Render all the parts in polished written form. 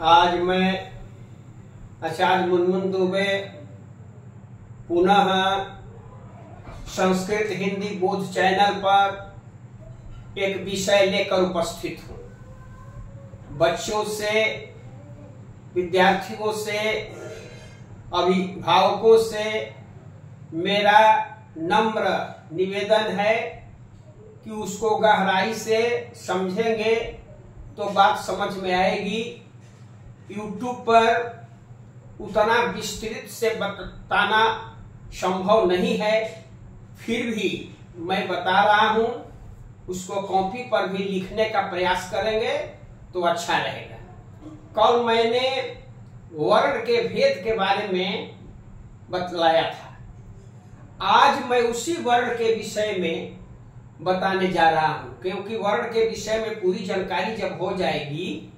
आज मैं आचार्य मुनमुन दुबे पुनः संस्कृत हिंदी बोध चैनल पर एक विषय लेकर उपस्थित हूँ। बच्चों से, विद्यार्थियों से, अभिभावकों से मेरा नम्र निवेदन है कि उसको गहराई से समझेंगे तो बात समझ में आएगी। YouTube पर उतना विस्तृत से बताना संभव नहीं है, फिर भी मैं बता रहा हूं। उसको कॉपी पर भी लिखने का प्रयास करेंगे तो अच्छा रहेगा। कल मैंने वर्ण के भेद के बारे में बतलाया था। आज मैं उसी वर्ण के विषय में बताने जा रहा हूं, क्योंकि वर्ण के विषय में पूरी जानकारी जब हो जाएगी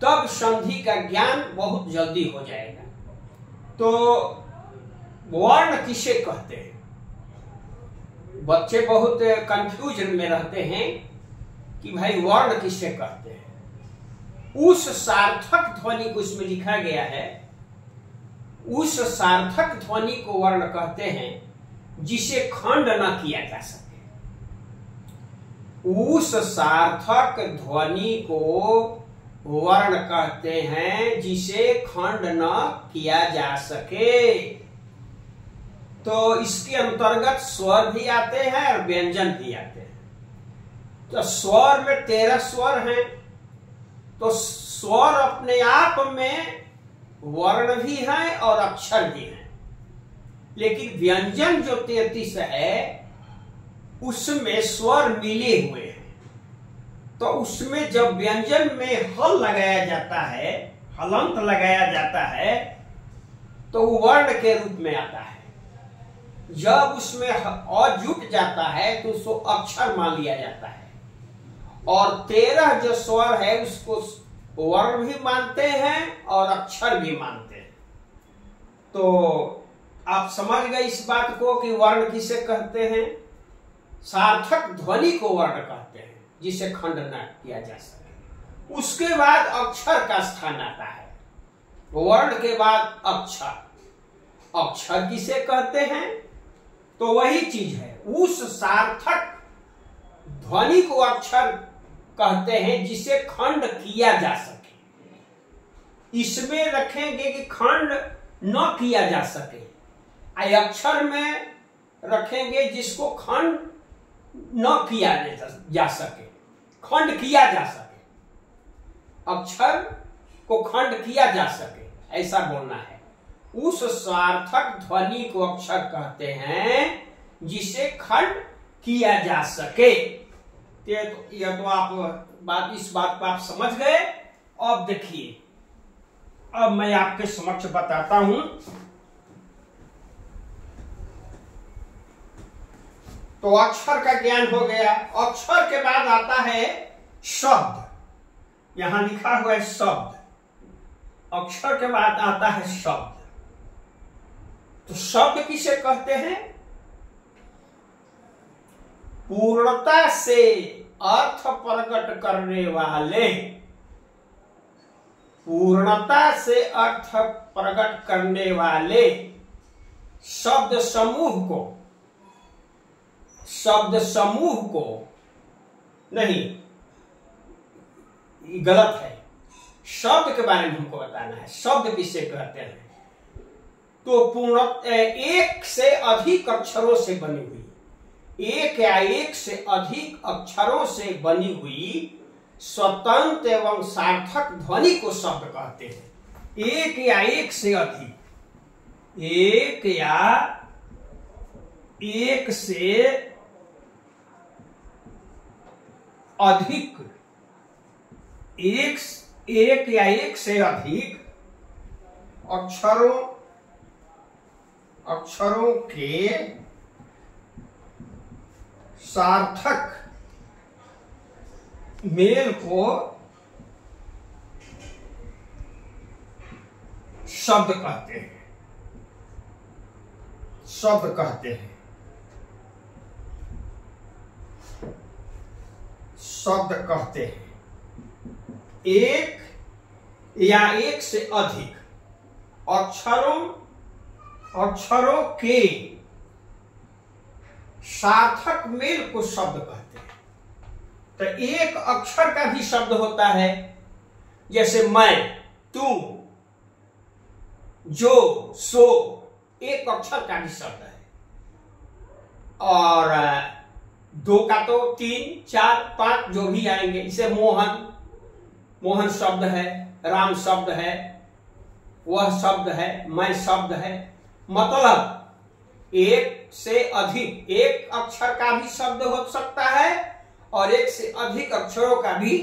तब संधि का ज्ञान बहुत जल्दी हो जाएगा। तो वर्ण किसे कहते हैं? बच्चे बहुत कंफ्यूजन में रहते हैं कि भाई वर्ण किसे कहते हैं। उस सार्थक ध्वनि को इसमें लिखा गया है, उस सार्थक ध्वनि को वर्ण कहते हैं जिसे खंड न किया जा सके। उस सार्थक ध्वनि को वर्ण कहते हैं जिसे खंड न किया जा सके। तो इसके अंतर्गत स्वर भी आते हैं और व्यंजन भी आते हैं। तो स्वर में 13 स्वर हैं। तो स्वर अपने आप में वर्ण भी हैं और अक्षर भी हैं, लेकिन व्यंजन जो 33 है उसमें स्वर मिले हुए हैं। तो उसमें जब व्यंजन में हल लगाया जाता है, हलंत लगाया जाता है, तो वो वर्ण के रूप में आता है। जब उसमें अ जुट जाता है तो उसको अक्षर मान लिया जाता है। और 13 जो स्वर है उसको वर्ण भी मानते हैं और अक्षर भी मानते हैं। तो आप समझ गए इस बात को कि वर्ण किसे कहते हैं। सार्थक ध्वनि को वर्ण कहते हैं जिसे खंड न किया जा सके। उसके बाद अक्षर का स्थान आता है। वर्ण के बाद अक्षर। अक्षर किसे कहते हैं? तो वही चीज है, उस सार्थक ध्वनि को अक्षर कहते हैं जिसे खंड किया जा सके। इसमें रखेंगे कि खंड न किया जा सके। अक्षर में रखेंगे जिसको खंड न किया जा सके, खंड किया जा सके। अक्षर को खंड किया जा सके, ऐसा बोलना है। उस सार्थक ध्वनि को अक्षर कहते हैं जिसे खंड किया जा सके। यह तो आप इस बात को आप समझ गए। अब देखिए, अब मैं आपके समक्ष बताता हूं। तो अक्षर का ज्ञान हो गया। अक्षर के बाद आता है शब्द। यहां लिखा हुआ है शब्द। अक्षर के बाद आता है शब्द। तो शब्द किसे कहते हैं? पूर्णता से अर्थ प्रकट करने वाले, पूर्णता से अर्थ प्रकट करने वाले शब्द समूह को नहीं, गलत है। शब्द के बारे में हमको बताना है। शब्द किसे कहते हैं? तो पूर्ण एक से अधिक अक्षरों से बनी हुई, एक या एक से अधिक अक्षरों से बनी हुई स्वतंत्र एवं सार्थक ध्वनि को शब्द कहते हैं। एक या एक से अधिक, एक या एक से अधिक, एक या एक से अधिक अक्षरों के सार्थक मेल को शब्द कहते हैं। शब्द कहते हैं। शब्द कहते हैं। एक या एक से अधिक अक्षरों के सार्थक मेल को शब्द कहते हैं। तो एक अक्षर का भी शब्द होता है, जैसे मैं, तू, जो, सो, एक अक्षर का भी शब्द है। और दो का तो 3, 4, 5 जो भी आएंगे। इसे मोहन शब्द है, राम शब्द है, वह शब्द है, मैं शब्द है। मतलब एक से अधिक, एक अक्षर का भी शब्द हो सकता है और एक से अधिक अक्षरों का भी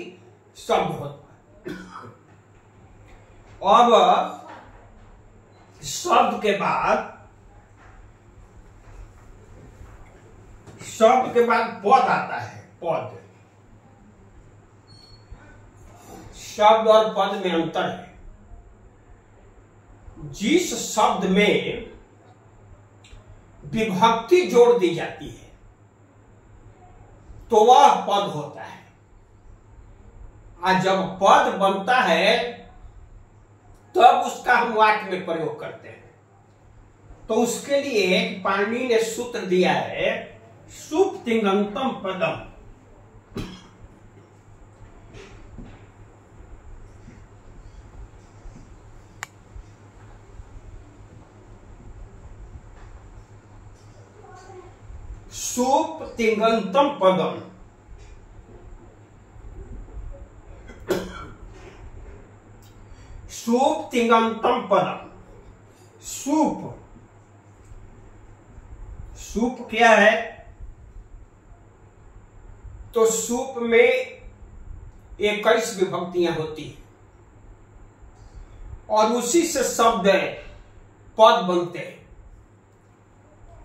शब्द होता है। अब शब्द के बाद पद आता है। पद, शब्द और पद में अंतर है। जिस शब्द में विभक्ति जोड़ दी जाती है तो वह पद होता है। और जब पद बनता है तब उसका हम वाक्य में प्रयोग करते हैं। तो उसके लिए पाणिनि ने सूत्र दिया है, सुप तिङन्तं पदम। सुप तिङन्तं पदम। सुप तिङन्तं पदम। सूप क्या है? तो सूप में 21 विभक्तियां होती हैं और उसी से शब्द पद बनते हैं।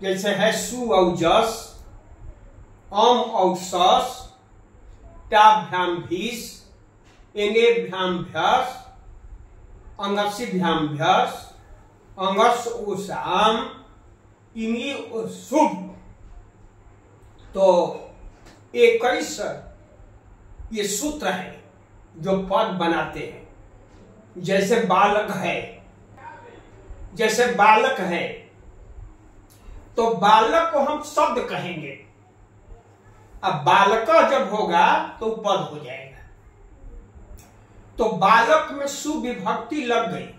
जैसे है सु और जस, अम और सस, टाभ्याम भीस, एंगेभ्याम भ्यास, अंगसिभ्याम भ्यास, अंगस उसाम, इमी शुभ। तो 21 ये सूत्र है जो पद बनाते हैं। जैसे बालक है तो बालक को हम शब्द कहेंगे। अब बालक जब होगा तो पद हो जाएगा। तो बालक में सुविभक्ति लग गई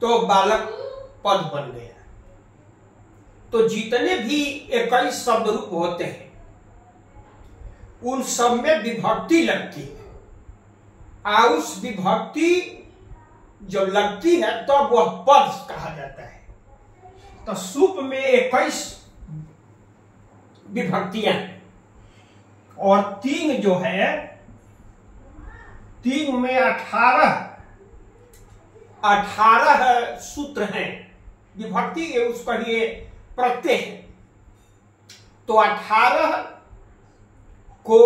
तो बालक पद बन गया। तो जितने भी 21 शब्द रूप होते हैं उन सब में विभक्ति लगती है और उस विभक्ति जब लगती है तब तो वह पद कहा जाता है। तो सूप में 21 विभक्तियां और तीन जो है, तीन में 18 सूत्र हैं। विभक्ति उसका ये प्रत्यय है। तो 18 को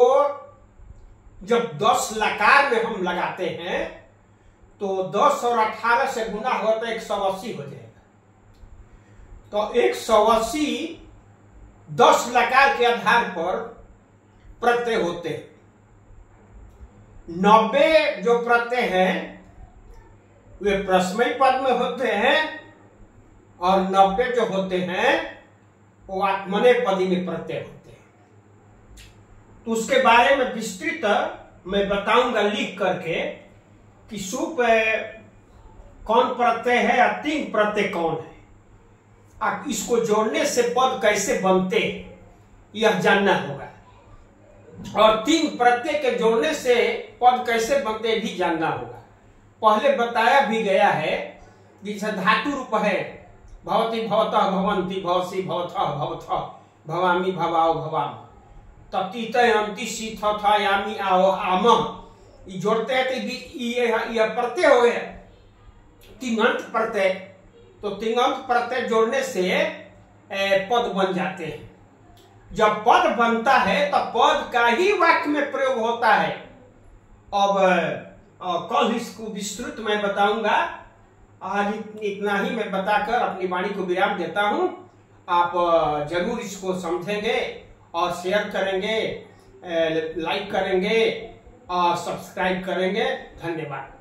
जब 10 लकार में हम लगाते हैं तो 10 और 18 से गुना हो तो 180 हो जाएगा। तो 180 10 लकार के आधार पर प्रत्यय होते हैं। 90 जो प्रत्यय हैं वे प्रश्नमय पद में होते हैं और 90 जो होते हैं वो आत्मनेपदी में प्रत्यय होते हैं। तो उसके बारे में विस्तृत मैं बताऊंगा लिख करके कि सुप कौन प्रत्यय है या तिंग प्रत्यय कौन है। अब इसको जोड़ने से पद कैसे बनते यह जानना होगा और तिंग प्रत्यय के जोड़ने से पद कैसे बनते भी जानना होगा। पहले बताया भी गया है जैसे धातु रूप है भवति भवतः भवन्ति भवसि भवथः भवथः भवामि भवाओ भवाम। तब तीतय अंति सी था यामी आओ आम ये जोड़ते हैं तो ये प्रत्यय हो गया तिङन्त प्रत्यय। तो तिङन्त प्रत्यय जोड़ने से पद बन जाते हैं। जब पद बनता है तो पद का ही वाक्य में प्रयोग होता है। अब कल इसको विस्तृत मैं बताऊंगा। आज इतना ही मैं बताकर अपनी वाणी को विराम देता हूं। आप जरूर इसको समझेंगे और शेयर करेंगे, लाइक करेंगे और सब्सक्राइब करेंगे। धन्यवाद।